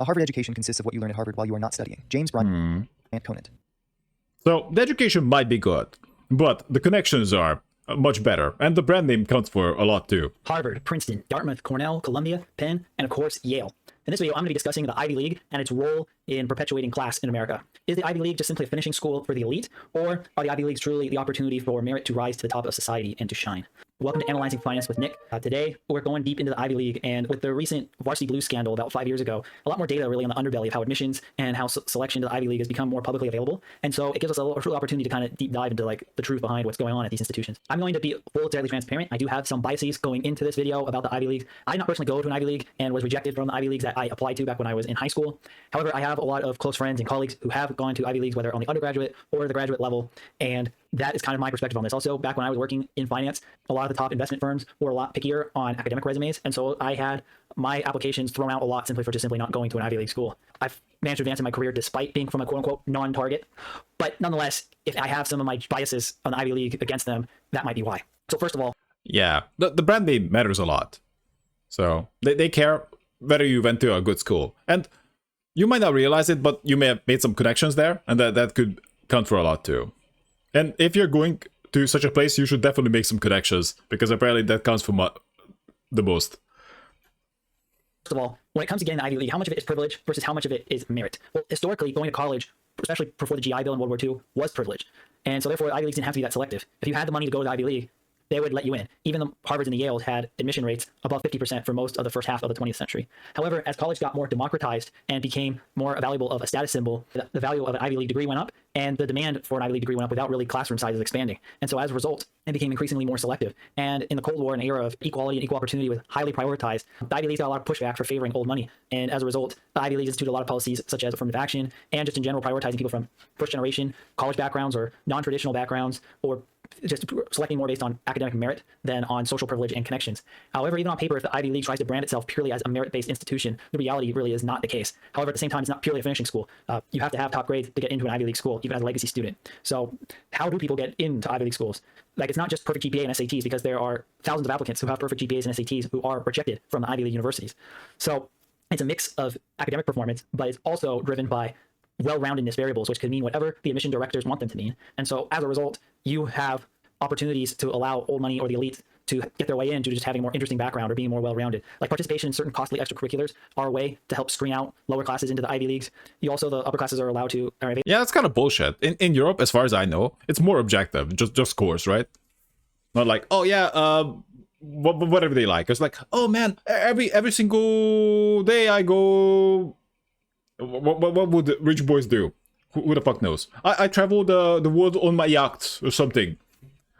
A Harvard education consists of what you learn at Harvard while you are not studying. James Bryant and Conant. So the education might be good, but the connections are much better, and the brand name counts for a lot too. Harvard, Princeton, Dartmouth, Cornell, Columbia, Penn, and of course, Yale. In this video, I'm going to be discussing the Ivy League and its role in perpetuating class in America. Is the Ivy League just simply a finishing school for the elite, or are the Ivy Leagues truly the opportunity for merit to rise to the top of society and to shine? Welcome to Analyzing Finance with Nick. Today, we're going deep into the Ivy League, and with the recent Varsity Blues scandal about 5 years ago, a lot more data really on the underbelly of how admissions and how selection to the Ivy League has become more publicly available. And so it gives us a real opportunity to kind of deep dive into like the truth behind what's going on at these institutions. I'm going to be entirely transparent. I do have some biases going into this video about the Ivy League. I did not personally go to an Ivy League and was rejected from the Ivy Leagues that I applied to back when I was in high school. However, I have a lot of close friends and colleagues who have gone to Ivy Leagues, whether on the undergraduate or the graduate level, and that is kind of my perspective on this. Also, back when I was working in finance, a lot of the top investment firms were a lot pickier on academic resumes, and so I had my applications thrown out a lot simply for just simply not going to an Ivy League school. I've managed to advance in my career despite being from a quote-unquote non-target, but nonetheless, if I have some of my biases on the Ivy League against them, that might be why. So first of all, yeah, the brand name matters a lot. So they care whether you went to a good school, and you might not realize it, but you may have made some connections there, and that could count for a lot too. And if you're going to such a place, you should definitely make some connections, because apparently that counts for the most. First of all, when it comes to getting the Ivy League, how much of it is privilege versus how much of it is merit? Well, historically, going to college, especially before the GI Bill in World War II, was privilege. And so therefore, Ivy Leagues didn't have to be that selective. If you had the money to go to the Ivy League, they would let you in. Even the Harvards and the Yales had admission rates above 50% for most of the first half of the 20th century. However, as college got more democratized and became more valuable of a status symbol, the value of an Ivy League degree went up, and the demand for an Ivy League degree went up without really classroom sizes expanding. And so as a result, it became increasingly more selective. And in the Cold War, an era of equality and equal opportunity was highly prioritized. The Ivy Leagues got a lot of pushback for favoring old money. And as a result, the Ivy Leagues instituted a lot of policies such as affirmative action and just in general prioritizing people from first generation college backgrounds or non-traditional backgrounds, or just selecting more based on academic merit than on social privilege and connections. However, even on paper, if the Ivy League tries to brand itself purely as a merit-based institution, the reality really is not the case. However, at the same time, it's not purely a finishing school. You have to have top grades to get into an Ivy League school, even as a legacy student. So how do people get into Ivy League schools? Like, it's not just perfect GPA and SATs, because there are thousands of applicants who have perfect GPAs and SATs who are rejected from the Ivy League universities. So it's a mix of academic performance, but it's also driven by well-roundedness variables, which could mean whatever the admission directors want them to mean. And so as a result, you have opportunities to allow old money or the elite to get their way into just having a more interesting background or being more well-rounded. Like participation in certain costly extracurriculars are a way to help screen out lower classes into the Ivy Leagues. You also, the upper classes are allowed to... Yeah, that's kind of bullshit. In Europe, as far as I know, it's more objective, just scores, right? Not like, oh yeah, whatever they like. It's like, oh man, every single day I go... What would the rich boys do? Who the fuck knows? I travel the world on my yacht or something.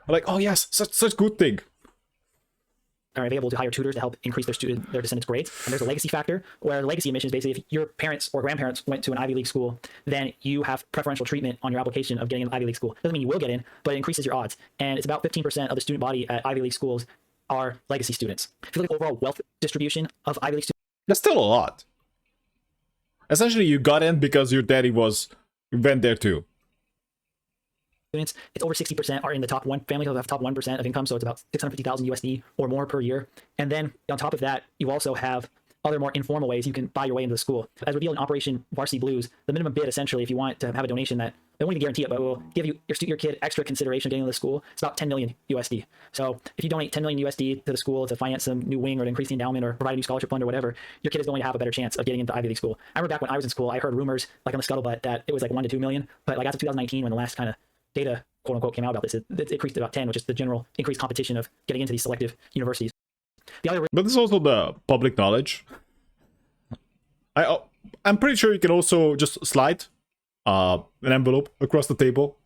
Like, oh yes, such good thing. Are able to hire tutors to help increase their descendants' grades. And there's a legacy factor, where legacy admissions, basically, if your parents or grandparents went to an Ivy League school, then you have preferential treatment on your application of getting an Ivy League school. Doesn't mean you will get in, but it increases your odds. And it's about 15% of the student body at Ivy League schools are legacy students. If you look at the overall wealth distribution of Ivy League students, that's still a lot. Essentially, you got in because your daddy went there too. It's over 60% are in the top one. Families who have top 1% of income, so it's about 650,000 USD or more per year. And then on top of that, you also have other more informal ways you can buy your way into the school. As revealed in Operation Varsity Blues, the minimum bid, essentially, if you want to have a donation that they won't even guarantee it, but will give your kid extra consideration of getting into the school, it's about 10 million USD. So if you donate 10 million USD to the school to finance some new wing or to increase the endowment or provide a new scholarship fund or whatever, your kid is going to have a better chance of getting into Ivy League school. I remember back when I was in school, I heard rumors like on the scuttlebutt that it was like 1 to 2 million, but like as of 2019, when the last kind of data, quote unquote, came out about this, it increased to about 10, which is the general increased competition of getting into these selective universities. But this is also the public knowledge. I'm pretty sure you can also just slide an envelope across the table,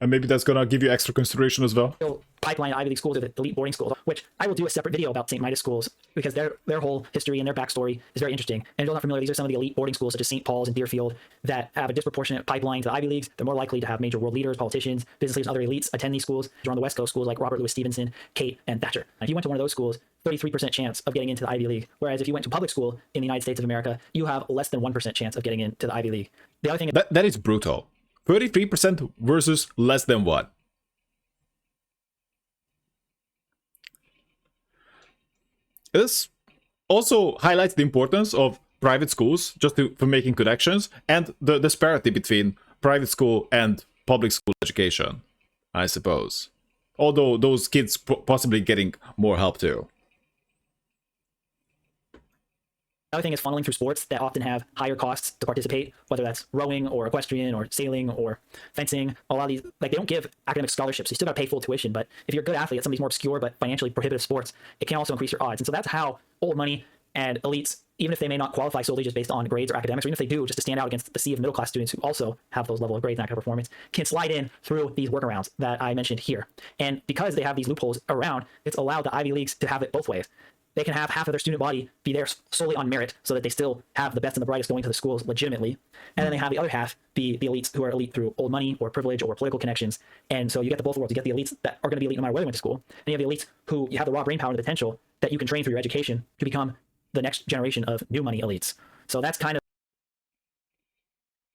and maybe that's gonna give you extra consideration as well. Pipeline Ivy League schools or the elite boarding schools, which I will do a separate video about St. Midas schools, because their whole history and their backstory is very interesting. And if you're not familiar, these are some of the elite boarding schools such as St. Paul's and Deerfield that have a disproportionate pipeline to the Ivy Leagues. They're more likely to have major world leaders, politicians, business leaders, and other elites attend these schools. You're on the West Coast, schools like Robert Louis Stevenson, Kate, and Thatcher. And if you went to one of those schools, 33% chance of getting into the Ivy League. Whereas if you went to public school in the United States of America, you have less than 1% chance of getting into the Ivy League. The other thing that is brutal. 33% versus less than what? This also highlights the importance of private schools just for making connections, and the disparity between private school and public school education, I suppose. Although those kids possibly getting more help too. Another thing is funneling through sports that often have higher costs to participate, whether that's rowing or equestrian or sailing or fencing. A lot of these, like, they don't give academic scholarships. You still got to pay full tuition, but if you're a good athlete at some of these more obscure but financially prohibitive sports, it can also increase your odds. And so that's how old money and elites, even if they may not qualify solely just based on grades or academics, or even if they do, just to stand out against the sea of middle class students who also have those level of grades and academic performance, can slide in through these workarounds that I mentioned here. And because they have these loopholes around, it's allowed the Ivy Leagues to have it both ways. They can have half of their student body be there solely on merit so that they still have the best and the brightest going to the schools legitimately. And then they have the other half be the elites who are elite through old money or privilege or political connections. And so you get the both worlds. You get the elites that are going to be elite no matter where they went to school. And you have the elites who you have the raw brain power and the potential that you can train through your education to become the next generation of new money elites. So that's kind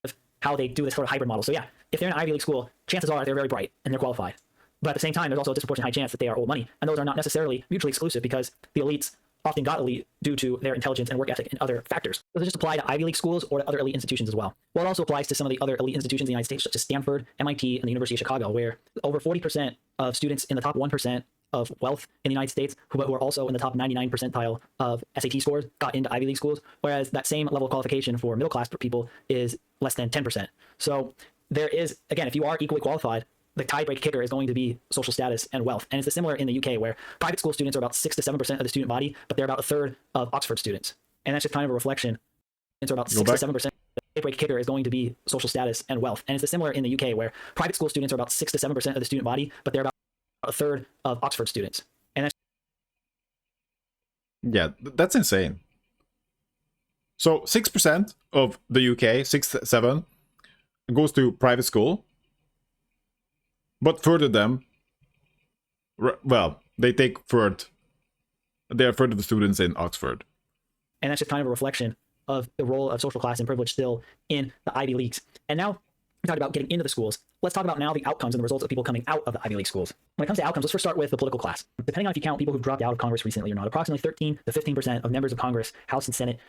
of how they do this sort of hybrid model. So yeah, if they're in an Ivy League school, chances are they're very bright and they're qualified. But at the same time, there's also a disproportionate high chance that they are old money. And those are not necessarily mutually exclusive because the elites often got elite due to their intelligence and work ethic and other factors. Does it just apply to Ivy League schools or to other elite institutions as well? Well, it also applies to some of the other elite institutions in the United States, such as Stanford, MIT, and the University of Chicago, where over 40% of students in the top 1% of wealth in the United States, who are also in the top 99 percentile of SAT scores, got into Ivy League schools, whereas that same level of qualification for middle class people is less than 10%. So there is, again, if you are equally qualified, the tiebreak kicker is going to be social status and wealth. And it's similar in the UK, where private school students are about 6 to 7% of the student body, but they're about a third of Oxford students. And that's just kind of a reflection. It's about 6 to 7%. The tiebreak kicker is going to be social status and wealth. And it's similar in the UK, where private school students are about 6 to 7% of the student body, but they're about a third of Oxford students. And that's yeah, that's insane. So 6% of the UK, 6 to 7, goes to private school. But further them, well, they take third. They are further the students in Oxford. And that's just kind of a reflection of the role of social class and privilege still in the Ivy Leagues. And now we talked about getting into the schools. Let's talk about now the outcomes and the results of people coming out of the Ivy League schools. When it comes to outcomes, let's first start with the political class. Depending on if you count people who've dropped out of Congress recently or not, approximately 13 to 15% of members of Congress, House and Senate,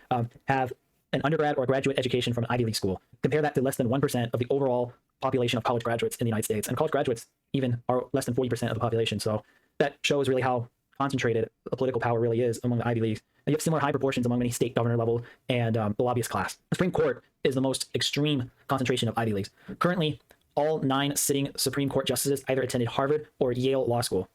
have an undergrad or graduate education from an Ivy League school. Compare that to less than 1% of the overall population of college graduates in the United States. And college graduates even are less than 40% of the population. So that shows really how concentrated the political power really is among the Ivy Leagues. And you have similar high proportions among many state governor level and the lobbyist class. The Supreme Court is the most extreme concentration of Ivy Leagues. Currently, all 9 sitting Supreme Court justices either attended Harvard or Yale Law School.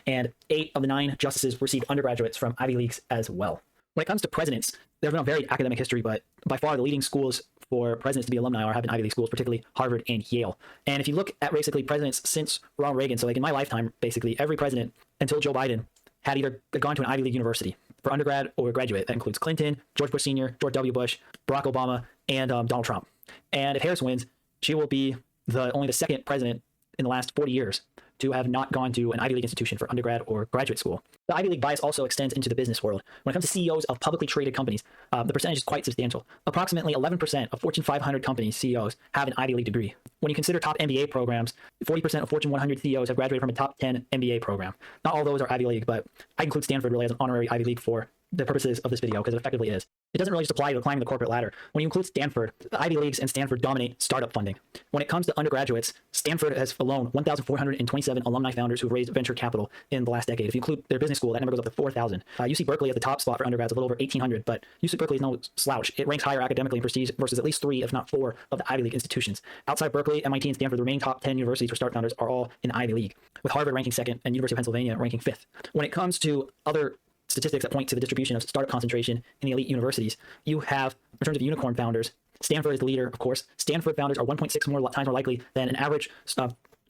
And 8 of the 9 justices received undergraduates from Ivy Leagues as well. When it comes to presidents, there's been a varied academic history, but by far the leading schools for presidents to be alumni have been Ivy League schools, particularly Harvard and Yale. And if you look at basically presidents since Ronald Reagan, so like in my lifetime, basically every president until Joe Biden had either gone to an Ivy League university for undergrad or graduate. That includes Clinton, George Bush Sr., George W. Bush, Barack Obama, and Donald Trump. And if Harris wins, she will be only the second president in the last 40 years to have not gone to an Ivy League institution for undergrad or graduate school. The Ivy League bias also extends into the business world. When it comes to CEOs of publicly traded companies, the percentage is quite substantial. Approximately 11% of Fortune 500 companies CEOs have an Ivy League degree. When you consider top MBA programs, 40% of Fortune 100 CEOs have graduated from a top 10 MBA program. Not all those are Ivy League, but I include Stanford really as an honorary Ivy League for the purposes of this video because it effectively is. It doesn't really just apply to climbing the corporate ladder. When you include Stanford, the Ivy Leagues and Stanford dominate startup funding. When it comes to undergraduates, Stanford has alone 1,427 alumni founders who've raised venture capital in the last decade. If you include their business school, that number goes up to 4,000. UC Berkeley at the top spot for undergrads of a little over 1,800, but UC Berkeley is no slouch. It ranks higher academically in prestige versus at least 3, if not 4, of the Ivy League institutions. Outside Berkeley, MIT, and Stanford, the remaining top 10 universities for startup founders are all in the Ivy League, with Harvard ranking 2nd and University of Pennsylvania ranking 5th. When it comes to other statistics that point to the distribution of startup concentration in the elite universities, you have, in terms of unicorn founders, Stanford is the leader, of course. Stanford founders are 1.6 times more likely than an average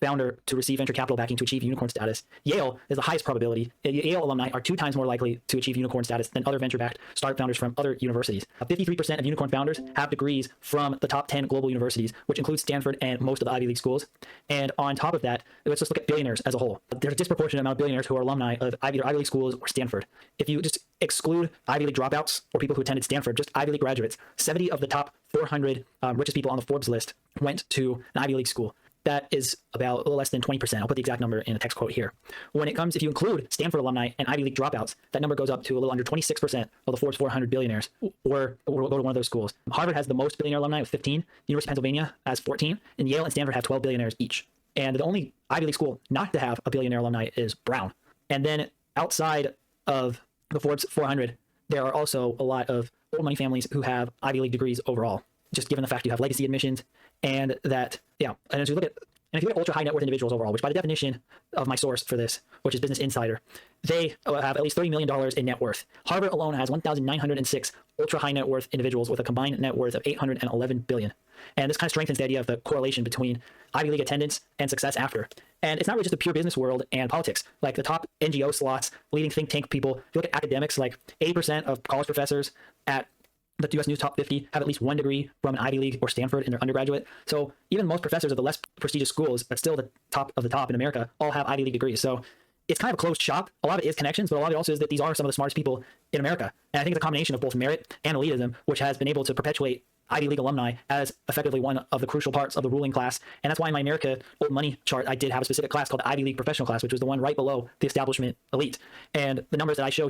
founder to receive venture capital backing to achieve unicorn status. Yale is the highest probability. Yale alumni are 2 times more likely to achieve unicorn status than other venture-backed startup founders from other universities. 53% of unicorn founders have degrees from the top 10 global universities, which includes Stanford and most of the Ivy League schools. And on top of that, let's just look at billionaires as a whole. There's a disproportionate amount of billionaires who are alumni of either Ivy League schools or Stanford. If you just exclude Ivy League dropouts or people who attended Stanford, just Ivy League graduates, 70 of the top 400 richest people on the Forbes list went to an Ivy League school. that is about a little less than 20%. I'll put the exact number in a text quote here. When it comes, if you include Stanford alumni and Ivy League dropouts, that number goes up to a little under 26% of the Forbes 400 billionaires or go to one of those schools. Harvard has the most billionaire alumni with 15. The University of Pennsylvania has 14. And Yale and Stanford have 12 billionaires each. And the only Ivy League school not to have a billionaire alumni is Brown. And then outside of the Forbes 400, there are also a lot of old money families who have Ivy League degrees overall, just given the fact you have legacy admissions and that, yeah. And as we look at, and if you look at ultra high net worth individuals overall, which by the definition of my source for this, which is Business Insider, they have at least $30 million in net worth. Harvard alone has 1,906 ultra high net worth individuals with a combined net worth of $811 billion. And this kind of strengthens the idea of the correlation between Ivy League attendance and success after. And it's not really just the pure business world and politics. Like the top NGO slots, leading think tank people, if you look at academics, like 80% of college professors at the US News Top 50 have at least one degree from an Ivy League or Stanford in their undergraduate. So even most professors of the less prestigious schools, but still the top of the top in America, all have Ivy League degrees. So it's kind of a closed shop. A lot of it is connections, but a lot of it also is that these are some of the smartest people in America. And I think it's a combination of both merit and elitism, which has been able to perpetuate Ivy League alumni as effectively one of the crucial parts of the ruling class. And that's why in my America Old Money chart, I did have a specific class called the Ivy League Professional Class, which was the one right below the establishment elite. And the numbers that I show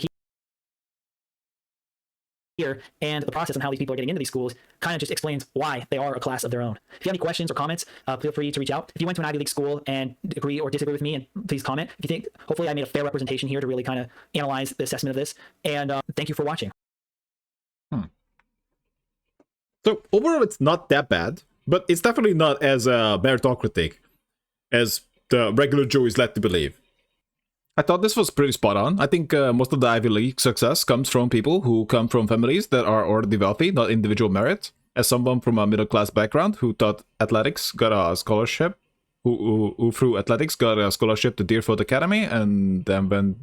here and the process on how these people are getting into these schools kind of just explains why they are a class of their own. If you have any questions or comments, feel free to reach out. If you went to an Ivy League school and agree or disagree with me, and please comment. If you think, hopefully I made a fair representation here to really kind of analyze the assessment of this. And thank you for watching. So overall, it's not that bad, but it's definitely not as meritocratic as the regular Joe is led to believe. I thought this was pretty spot on. I think most of the Ivy League success comes from people who come from families that are already wealthy, not individual merit. As someone from a middle-class background who taught athletics, got a scholarship, who through athletics got a scholarship to Deerfield Academy, and then went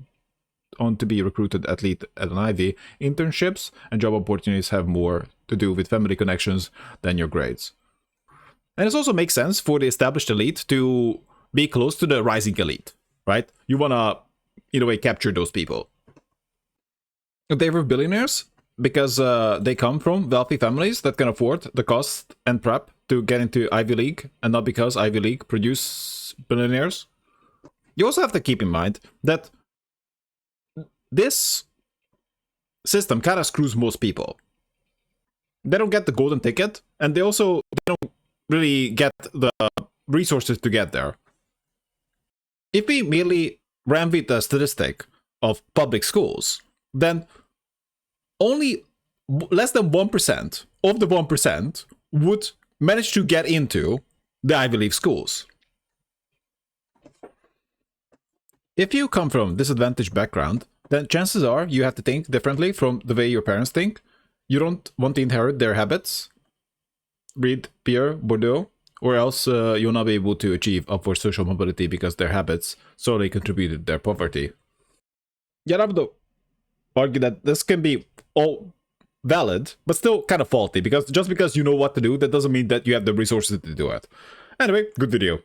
on to be recruited athlete at an Ivy, internships and job opportunities have more to do with family connections than your grades. And it also makes sense for the established elite to be close to the rising elite, right? You want to, in a way, capture those people. They were billionaires because they come from wealthy families that can afford the cost and prep to get into Ivy League, and not because Ivy League produce billionaires. You also have to keep in mind that this system kind of screws most people. They don't get the golden ticket, and they don't really get the resources to get there. If we merely ran with the statistic of public schools, then only less than 1% of the 1% would manage to get into the Ivy League schools. If you come from a disadvantaged background, then chances are you have to think differently from the way your parents think. You don't want to inherit their habits. Read Pierre Bourdieu, or else you'll not be able to achieve upward social mobility because their habits solely contributed to their poverty. Yet I would argue that this can be all valid, but still kind of faulty, because just because you know what to do, that doesn't mean that you have the resources to do it. Anyway, good video.